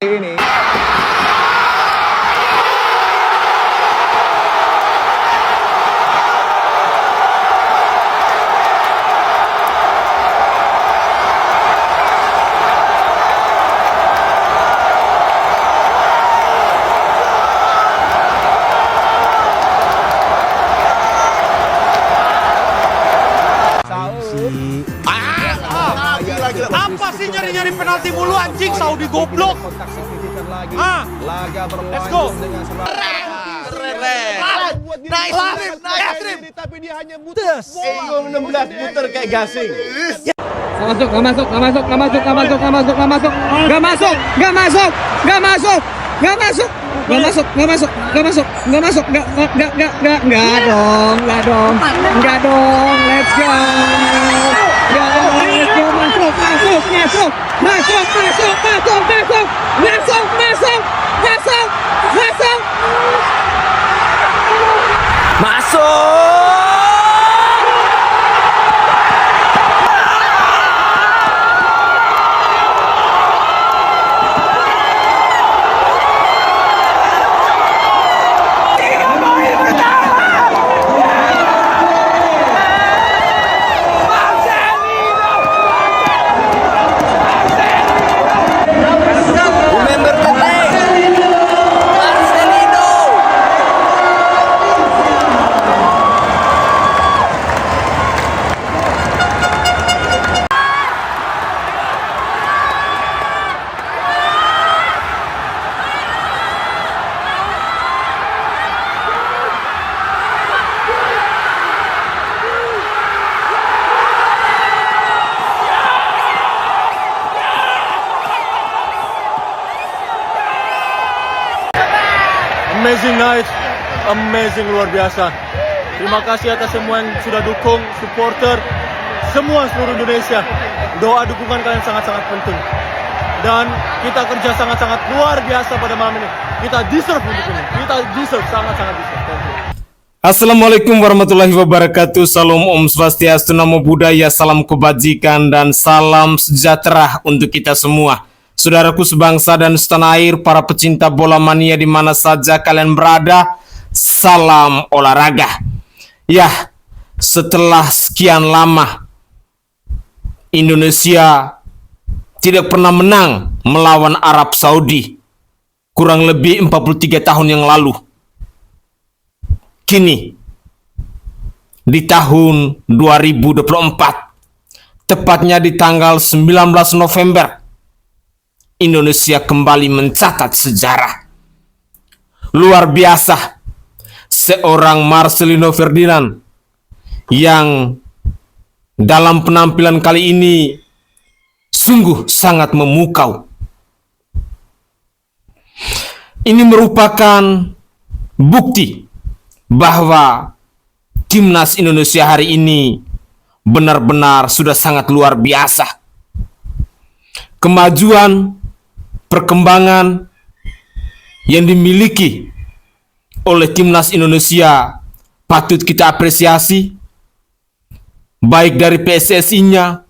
ini. Apa sih nyari-nyari penalti mulu anjing, Saudi goblok. Let's go. Nice. Tapi dia hanya muter. 16 muter kayak gasing. Nggak masuk. Enggak dong, let's go. Amazing night, amazing, luar biasa. Terima kasih atas semua yang sudah dukung, supporter, semua seluruh Indonesia. Doa dukungan kalian sangat-sangat penting. Dan kita kerja sangat-sangat luar biasa pada malam ini. Kita deserve untuk ini. Kita deserve, sangat-sangat deserve. Thank you. Assalamualaikum warahmatullahi wabarakatuh. Salam Om Swastiastu, Namo Buddhaya, salam kebajikan dan salam sejahtera untuk kita semua. Saudaraku sebangsa dan setanah air, para pecinta bola mania di mana saja kalian berada, salam olahraga. Ya, setelah sekian lama Indonesia tidak pernah menang melawan Arab Saudi, kurang lebih 43 tahun yang lalu. Kini, di tahun 2024, tepatnya di tanggal 19 November, Indonesia kembali mencatat sejarah. Luar biasa, seorang Marcelino Ferdinand yang dalam penampilan kali ini sungguh sangat memukau. Ini merupakan bukti bahwa timnas Indonesia hari ini benar-benar sudah sangat luar biasa. Kemajuan, perkembangan yang dimiliki oleh timnas Indonesia patut kita apresiasi, baik dari PSSI-nya,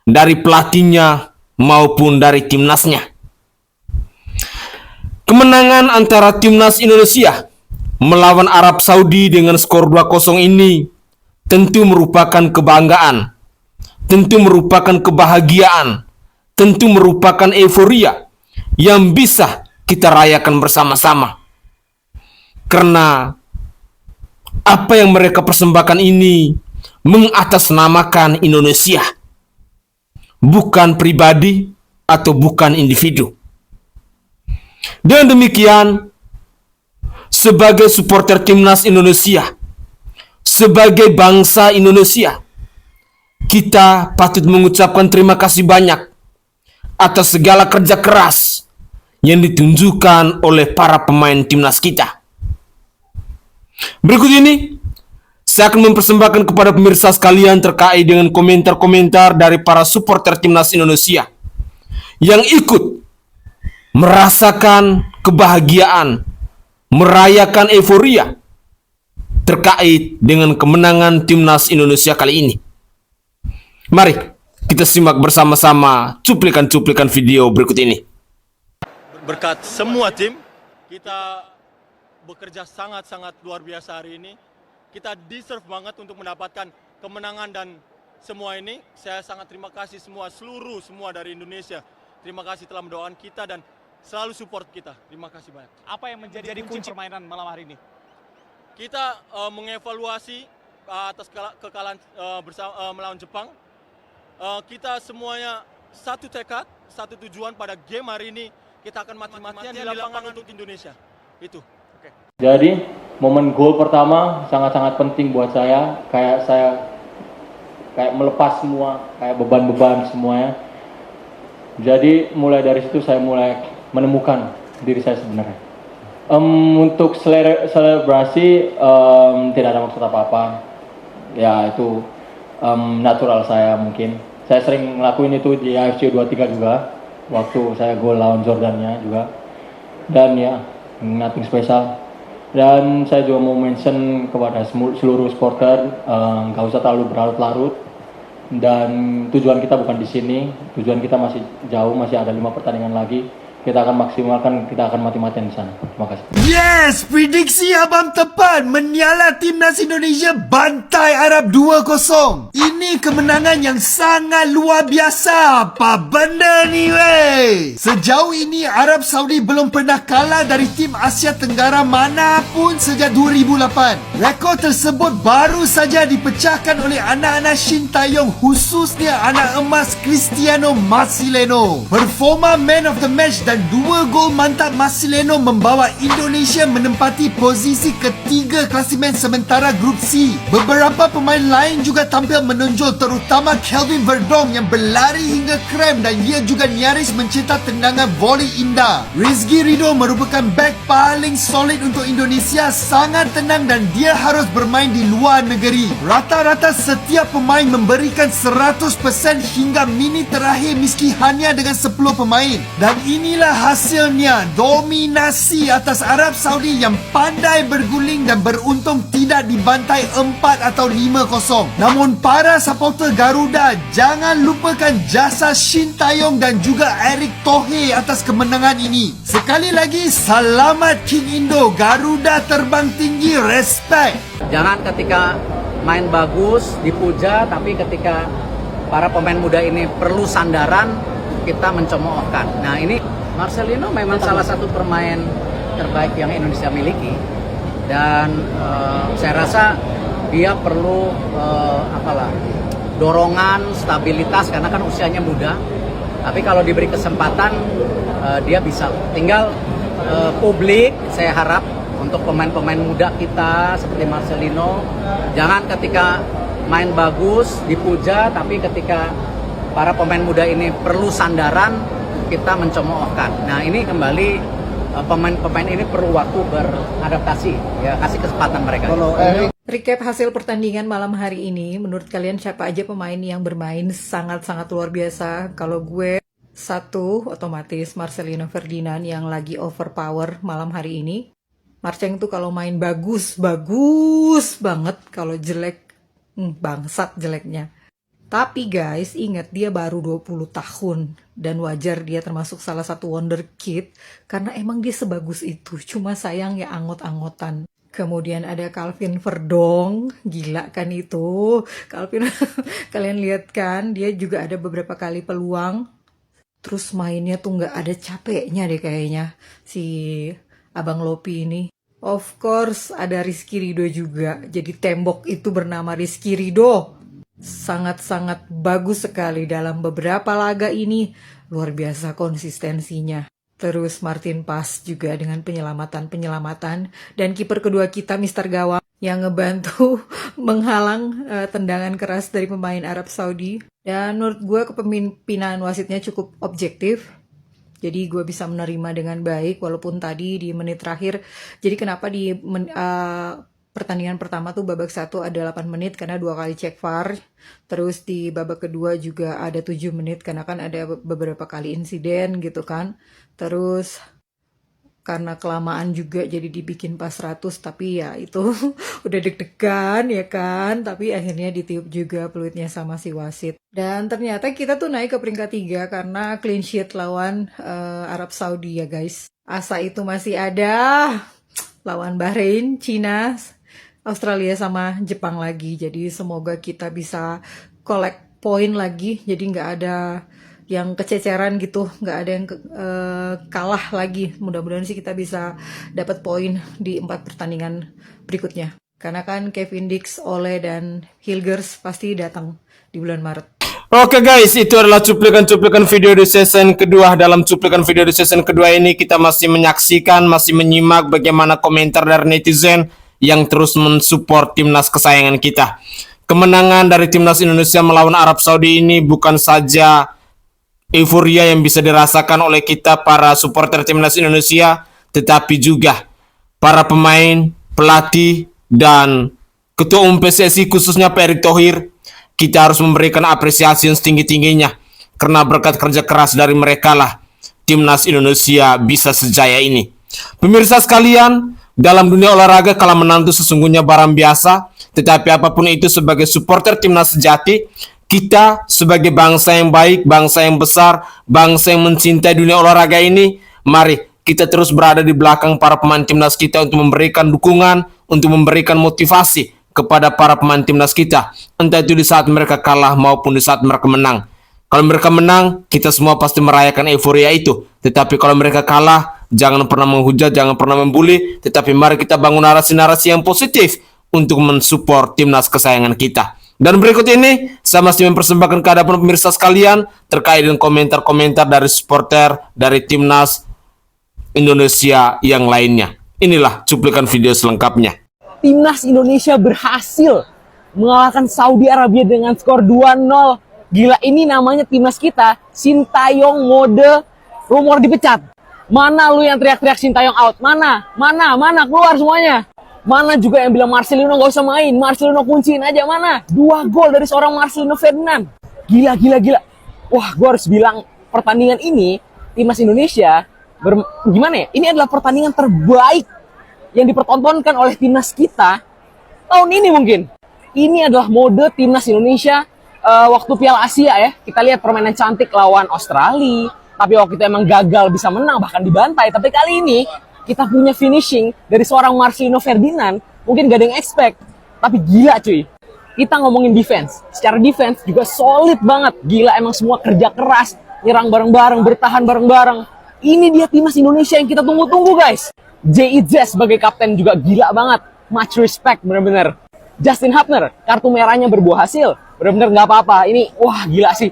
dari pelatihnya, maupun dari timnasnya. Kemenangan antara timnas Indonesia melawan Arab Saudi dengan skor 2-0 ini tentu merupakan kebanggaan, tentu merupakan kebahagiaan, tentu merupakan euforia yang bisa kita rayakan bersama-sama. Karena apa yang mereka persembahkan ini mengatasnamakan Indonesia, bukan pribadi atau bukan individu. Dengan demikian, sebagai supporter timnas Indonesia, sebagai bangsa Indonesia, kita patut mengucapkan terima kasih banyak atas segala kerja keras yang ditunjukkan oleh para pemain timnas kita. Berikut ini saya akan mempersembahkan kepada pemirsa sekalian terkait dengan komentar-komentar dari para supporter timnas Indonesia yang ikut merasakan kebahagiaan, merayakan euforia terkait dengan kemenangan timnas Indonesia kali ini. Mari kita simak bersama-sama cuplikan-cuplikan video berikut ini. berkat semua tim, kita bekerja sangat-sangat luar biasa hari ini. Kita deserve banget untuk mendapatkan kemenangan dan semua ini. Saya sangat terima kasih semua dari Indonesia. Terima kasih telah mendoakan kita dan selalu support kita. Terima kasih banyak. Apa yang menjadi kunci permainan malam hari ini? Kita mengevaluasi atas kekalahan melawan Jepang. Kita semuanya satu tekad, satu tujuan pada game hari ini. Kita akan mati-matian di lapangan untuk Indonesia. Itu. Jadi momen gol pertama sangat-sangat penting buat saya. Saya melepas semua, kayak beban-beban semuanya. Jadi mulai dari situ saya mulai menemukan diri saya sebenarnya. Untuk selebrasi tidak ada maksud apa-apa. Ya itu natural saya mungkin. Saya sering ngelakuin itu di AFC 23 juga. Waktu saya gol lawan Jordania juga. Dan ya, nothing special. Dan saya juga mau mention kepada seluruh supporter, nggak usah terlalu berlarut-larut. Dan tujuan kita bukan di sini, tujuan kita masih jauh, masih ada 5 pertandingan lagi. Kita akan maksimalkan, kita akan mati-matian di sana. Terima kasih. Yes, prediksi abang tepat. Menyala timnas Indonesia bantai Arab 2-0. Ini kemenangan yang sangat luar biasa. Apa benda ni wey? Sejauh ini Arab Saudi belum pernah kalah dari tim Asia Tenggara manapun sejak 2008. Rekod tersebut baru saja dipecahkan oleh anak-anak Shin Taeyong, khususnya anak emas Cristiano Marcelino. Performa man of the match dan 2 gol mantap Marcelino membawa Indonesia menempati posisi ketiga klasimen sementara Grup C. Beberapa pemain lain juga tampil menonjol, terutama Kelvin Verdong yang berlari hingga krem dan ia juga nyaris mencetak tendangan voli indah. Rizky Ridho merupakan back paling solid untuk Indonesia, sangat tenang dan dia harus bermain di luar negeri. Rata-rata setiap pemain memberikan 100% hingga minit terakhir meski hanya dengan 10 pemain. Dan inilah hasilnya, dominasi atas Arab Saudi yang pandai berguling dan beruntung tidak dibantai 4 atau 5-0. Namun para supporter Garuda, jangan lupakan jasa Shin Taeyong dan juga Erick Thohir atas kemenangan ini. Sekali lagi, selamat King Indo, Garuda terbang tinggi, respect. Jangan ketika main bagus dipuja, tapi ketika para pemain muda ini perlu sandaran, kita mencemoohkan. Nah ini Marcelino memang salah satu pemain terbaik yang Indonesia miliki, dan saya rasa dia perlu dorongan, stabilitas karena kan usianya muda. Tapi kalau diberi kesempatan dia bisa. Tinggal publik, saya harap untuk pemain-pemain muda kita seperti Marcelino, jangan ketika main bagus dipuja, tapi ketika para pemain muda ini perlu sandaran, kita mencemoohkan. Nah ini kembali pemain-pemain ini perlu waktu beradaptasi, ya kasih kesempatan mereka. Recap hasil pertandingan malam hari ini, menurut kalian siapa aja pemain yang bermain sangat-sangat luar biasa? Kalau gue, satu otomatis Marcelino Ferdinand yang lagi overpower malam hari ini. Marceng tuh kalau main bagus banget, kalau jelek, bangsat jeleknya. Tapi guys, ingat dia baru 20 tahun dan wajar dia termasuk salah satu wonderkid karena emang dia sebagus itu. Cuma sayang ya anggot-anggotan. Kemudian ada Kelvin Verdong, gila kan itu. Kelvin, kalian lihat kan, dia juga ada beberapa kali peluang. Terus mainnya tuh nggak ada capeknya deh kayaknya si Abang Lopi ini. Of course ada Rizky Ridho juga. Jadi tembok itu bernama Rizky Ridho. Sangat-sangat bagus sekali dalam beberapa laga ini, luar biasa konsistensinya. Terus Martin Pas juga dengan penyelamatan dan kiper kedua kita Mr. Gawang yang ngebantu menghalang tendangan keras dari pemain Arab Saudi. Dan menurut gue kepemimpinan wasitnya cukup objektif. Jadi gue bisa menerima dengan baik walaupun tadi di menit terakhir. Jadi kenapa di pertandingan pertama tuh babak 1 ada 8 menit karena 2 kali cek VAR. Terus di babak kedua juga ada 7 menit karena kan ada beberapa kali insiden gitu kan. Terus karena kelamaan juga jadi dibikin pas 100, tapi ya itu udah deg-degan ya kan, tapi akhirnya ditiup juga peluitnya sama si wasit. Dan ternyata kita tuh naik ke peringkat 3 karena clean sheet lawan Arab Saudi ya guys. Asa itu masih ada lawan Bahrain, Cina, Australia sama Jepang lagi. Jadi semoga kita bisa collect poin lagi, jadi nggak ada yang kececeran gitu, nggak ada yang kalah lagi. Mudah-mudahan sih kita bisa dapat poin di 4 pertandingan berikutnya. Karena kan Kevin Dix, Ole, dan Hilgers pasti datang di bulan Maret. Oke guys, itu adalah cuplikan-cuplikan video di season kedua. Dalam cuplikan video di season kedua ini kita masih menyaksikan, masih menyimak bagaimana komentar dari netizen yang terus mensupport timnas kesayangan kita. Kemenangan dari timnas Indonesia melawan Arab Saudi ini bukan saja euforia yang bisa dirasakan oleh kita para supporter timnas Indonesia, tetapi juga para pemain, pelatih, dan ketua umum PSSI khususnya Pak Erick Thohir. Kita harus memberikan apresiasi yang setinggi-tingginya, karena berkat kerja keras dari mereka lah timnas Indonesia bisa sejaya ini. Pemirsa sekalian, dalam dunia olahraga kalah menang itu sesungguhnya barang biasa, tetapi apapun itu sebagai supporter timnas sejati, kita sebagai bangsa yang baik, bangsa yang besar, bangsa yang mencintai dunia olahraga ini, mari kita terus berada di belakang para pemain timnas kita untuk memberikan dukungan, untuk memberikan motivasi kepada para pemain timnas kita. Entah itu di saat mereka kalah maupun di saat mereka menang. Kalau mereka menang, kita semua pasti merayakan euforia itu. Tetapi kalau mereka kalah, jangan pernah menghujat, jangan pernah membuli, tetapi mari kita bangun narasi-narasi yang positif untuk mensupport timnas kesayangan kita. Dan berikut ini, saya masih mempersembahkan ke hadapan pemirsa sekalian terkait dengan komentar-komentar dari supporter dari timnas Indonesia yang lainnya. Inilah cuplikan video selengkapnya. Timnas Indonesia berhasil mengalahkan Saudi Arabia dengan skor 2-0. Gila, ini namanya timnas kita, Sintayong mode rumor dipecat. Mana lu yang teriak-teriak Sintayong out? Mana? Keluar semuanya. Mana juga yang bilang Marcelino gak usah main, Marcelino kunciin aja, mana? 2 gol dari seorang Marcelino Ferdinand. Gila. Wah, gue harus bilang pertandingan ini, timnas Indonesia, gimana ya? Ini adalah pertandingan terbaik yang dipertontonkan oleh timnas kita tahun ini mungkin. Ini adalah mode timnas Indonesia waktu Piala Asia ya. Kita lihat permainan cantik lawan Australia, tapi waktu itu emang gagal bisa menang, bahkan dibantai. Tapi kali ini kita punya finishing dari seorang Marcelino Ferdinand, mungkin gak ada yang expect, tapi gila cuy. Kita ngomongin defense, secara defense juga solid banget. Gila, emang semua kerja keras, nyerang bareng-bareng, bertahan bareng-bareng. Ini dia timnas Indonesia yang kita tunggu-tunggu guys. J.I.Z sebagai kapten juga gila banget, much respect bener-bener. Justin Hubner, kartu merahnya berbuah hasil, bener-bener gak apa-apa. Ini, wah gila sih.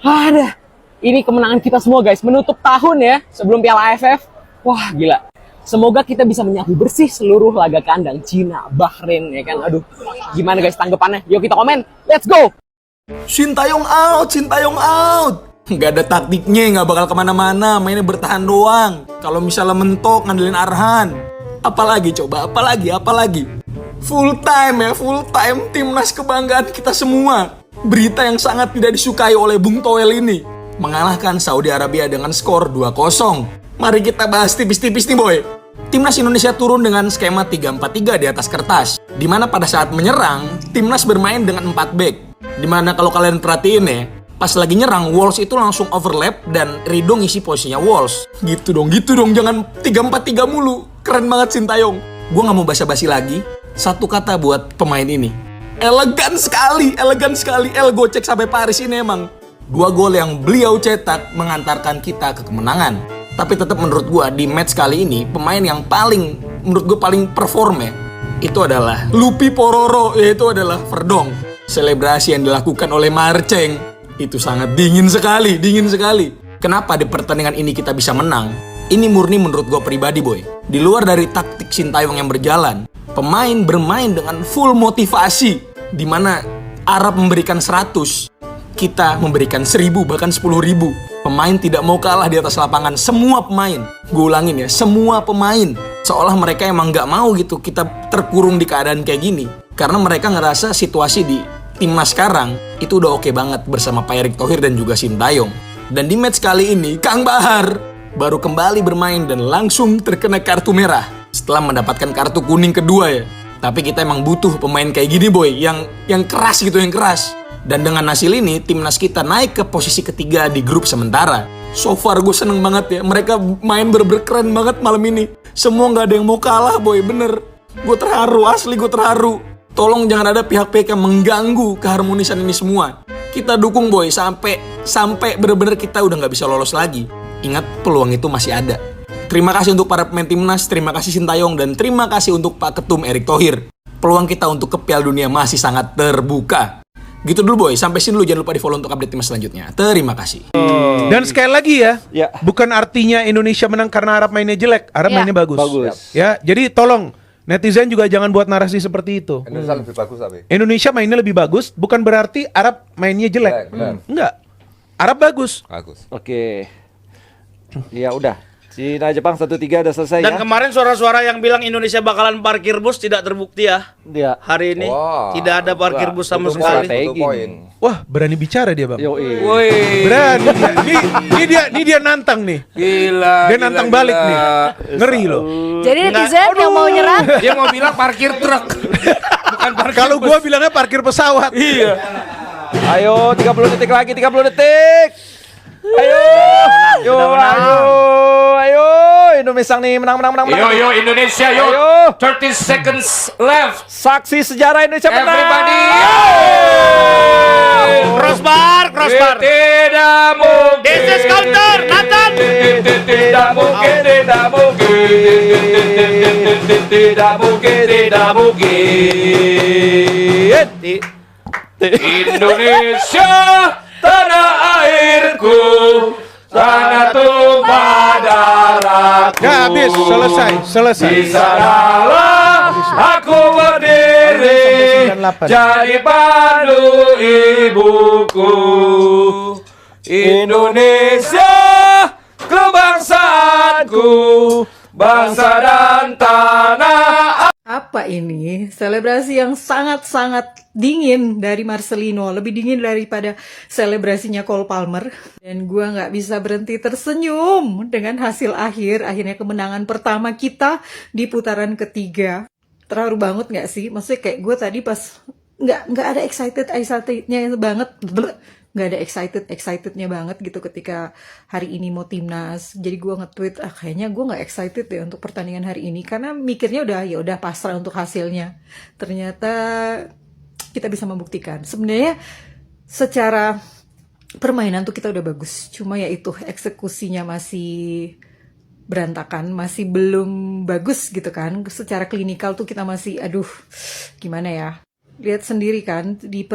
Ada, ini kemenangan kita semua guys, menutup tahun ya, sebelum Piala AFF. Wah gila. Semoga kita bisa menyapu bersih seluruh laga kandang Cina, Bahrain ya kan. Aduh, gimana guys tanggapannya? Yuk kita komen. Let's go. Sintayong out. Nggak ada taktiknya, nggak bakal kemana-mana. Mainnya bertahan doang. Kalau misalnya mentok ngandelin Arhan. Apalagi full time timnas kebanggaan kita semua. Berita yang sangat tidak disukai oleh Bung Toel ini, mengalahkan Saudi Arabia dengan skor 2-0. Mari kita bahas tipis-tipis nih boy. Timnas Indonesia turun dengan skema 3-4-3 di atas kertas, di mana pada saat menyerang, timnas bermain dengan 4 back. Di mana kalau kalian perhatiin ya, pas lagi nyerang, Wolves itu langsung overlap dan Ridho ngisi posisinya Wolves. Gitu dong, jangan 3-4-3 mulu. Keren banget Sintayong. Gue gak mau basa-basi lagi, satu kata buat pemain ini. Elegan sekali. El gocek sampai Paris ini emang. 2 gol yang beliau cetak mengantarkan kita ke kemenangan. Tapi tetap menurut gue di match kali ini, pemain yang menurut gue paling perform ya, itu adalah Lupi Pororo, yaitu adalah Verdong. Selebrasi yang dilakukan oleh Marceng itu sangat dingin sekali. Kenapa di pertandingan ini kita bisa menang? Ini murni menurut gue pribadi boy. Di luar dari taktik Sintayong yang berjalan, pemain bermain dengan full motivasi, di mana Arab memberikan 100, kita memberikan 1000 bahkan 10.000. Pemain tidak mau kalah di atas lapangan. Semua pemain, gue ulangin ya, semua pemain seolah mereka emang gak mau gitu kita terkurung di keadaan kayak gini, karena mereka ngerasa situasi di timnas sekarang itu udah oke banget bersama Pak Erick Thohir dan juga Sintayong. Dan di match kali ini Kang Bahar baru kembali bermain dan langsung terkena kartu merah setelah mendapatkan kartu kuning kedua ya. Tapi kita emang butuh pemain kayak gini boy, yang keras gitu, yang keras. Dan dengan hasil ini, timnas kita naik ke posisi ketiga di grup sementara. So far gue seneng banget ya, mereka main bener-bener keren banget malam ini. Semua nggak ada yang mau kalah boy, bener. Gue terharu, asli gue terharu. Tolong jangan ada pihak-pihak yang mengganggu keharmonisan ini semua. Kita dukung boy, sampai bener-bener kita udah nggak bisa lolos lagi. Ingat, peluang itu masih ada. Terima kasih untuk para pemain timnas, terima kasih Sintayong, dan terima kasih untuk Pak Ketum Erick Thohir. Peluang kita untuk ke Piala Dunia masih sangat terbuka. Gitu dulu boy, sampai sini dulu, jangan lupa di follow untuk update timnas selanjutnya. Terima kasih. Dan sekali lagi ya, bukan artinya Indonesia menang karena Arab mainnya jelek, Arab mainnya bagus. Ya, jadi tolong netizen juga jangan buat narasi seperti itu. Indonesia lebih bagus tapi. Indonesia mainnya lebih bagus, bukan berarti Arab mainnya jelek. Enggak. Arab bagus. Oke. Ya udah. Cina Jepang 1-3 udah selesai. Dan ya. kemarin suara-suara yang bilang Indonesia bakalan parkir bus tidak terbukti ya. Dia. Hari ini tidak ada parkir bus sama sekali. Wah, berani bicara dia, Bang. Woi. Berani. Ini dia nantang nih. Gila. Dia nantang balik nih. Ngeri loh. Jadi netizen yang mau nyerang, Dia mau bilang parkir truk. Bukan parkir. Kalau gua bilangnya parkir pesawat. Iya. Ayo 30 detik lagi, 30 detik. Ayo, Indonesia nih menang. Yo Indonesia yo. 30 seconds left. Saksi sejarah Indonesia menang. Everybody. Crossbar. Tidak mungkin. This is counter, Nathan. Tidak mungkin. Indonesia, tanah airku, tanah tumpah darahku. Ya habis, selesai. Di sanalah aku berdiri, jadi pandu ibuku. Indonesia, kebangsaanku, bangsa dan tanah. Apa ini? Selebrasi yang sangat-sangat dingin dari Marcelino. Lebih dingin daripada selebrasinya Cole Palmer. Dan gue gak bisa berhenti tersenyum dengan hasil akhir. Akhirnya kemenangan pertama kita di putaran ketiga. Terharu banget gak sih? Maksudnya kayak gue tadi pas gak ada excitednya banget. Gak ada excitednya banget gitu ketika hari ini mau timnas. Jadi gue nge-tweet, kayaknya gue gak excited deh untuk pertandingan hari ini, karena mikirnya udah pasrah untuk hasilnya. Ternyata kita bisa membuktikan sebenarnya secara permainan tuh kita udah bagus, cuma ya itu eksekusinya masih berantakan, masih belum bagus gitu kan. Secara klinikal tuh kita masih gimana ya. Lihat sendiri kan, di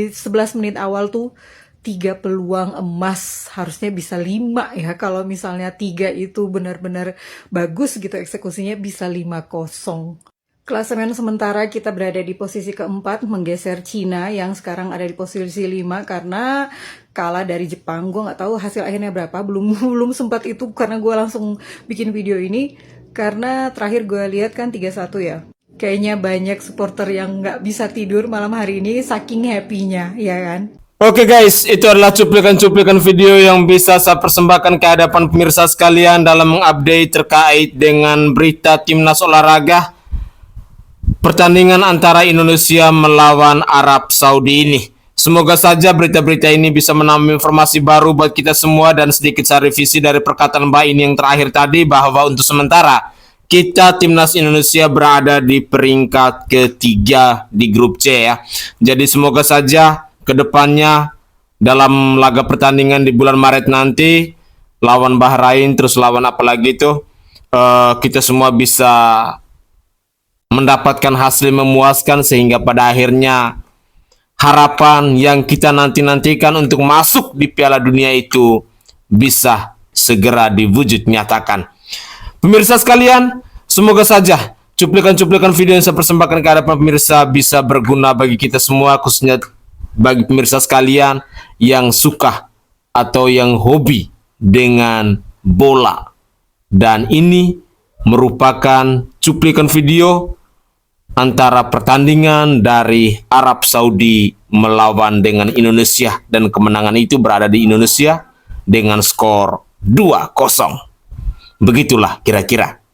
11 menit awal tuh 3 peluang emas, harusnya bisa 5 ya. Kalau misalnya 3 itu benar-benar bagus gitu eksekusinya, bisa 5-0. Klasemen sementara kita berada di posisi keempat, menggeser Cina yang sekarang ada di posisi 5 karena kalah dari Jepang. Gue nggak tahu hasil akhirnya berapa, belum sempat itu karena gue langsung bikin video ini. Karena terakhir gue lihat kan 3-1 ya. Kayaknya banyak supporter yang nggak bisa tidur malam hari ini saking happy-nya, ya kan? Oke guys, itu adalah cuplikan-cuplikan video yang bisa saya persembahkan ke hadapan pemirsa sekalian dalam mengupdate terkait dengan berita timnas olahraga pertandingan antara Indonesia melawan Arab Saudi ini. Semoga saja berita-berita ini bisa menambah informasi baru buat kita semua, dan sedikit saya revisi dari perkataan Mbak ini yang terakhir tadi, bahwa untuk sementara kita timnas Indonesia berada di peringkat ketiga di grup C ya. Jadi semoga saja kedepannya dalam laga pertandingan di bulan Maret nanti lawan Bahrain, terus lawan apa lagi itu, kita semua bisa mendapatkan hasil memuaskan, sehingga pada akhirnya harapan yang kita nanti-nantikan untuk masuk di Piala Dunia itu bisa segera diwujud nyatakan. Pemirsa sekalian, semoga saja cuplikan-cuplikan video yang saya persembahkan ke hadapan pemirsa bisa berguna bagi kita semua, khususnya bagi pemirsa sekalian yang suka atau yang hobi dengan bola. Dan ini merupakan cuplikan video antara pertandingan dari Arab Saudi melawan dengan Indonesia, dan kemenangan itu berada di Indonesia dengan skor 2-0. Begitulah kira-kira.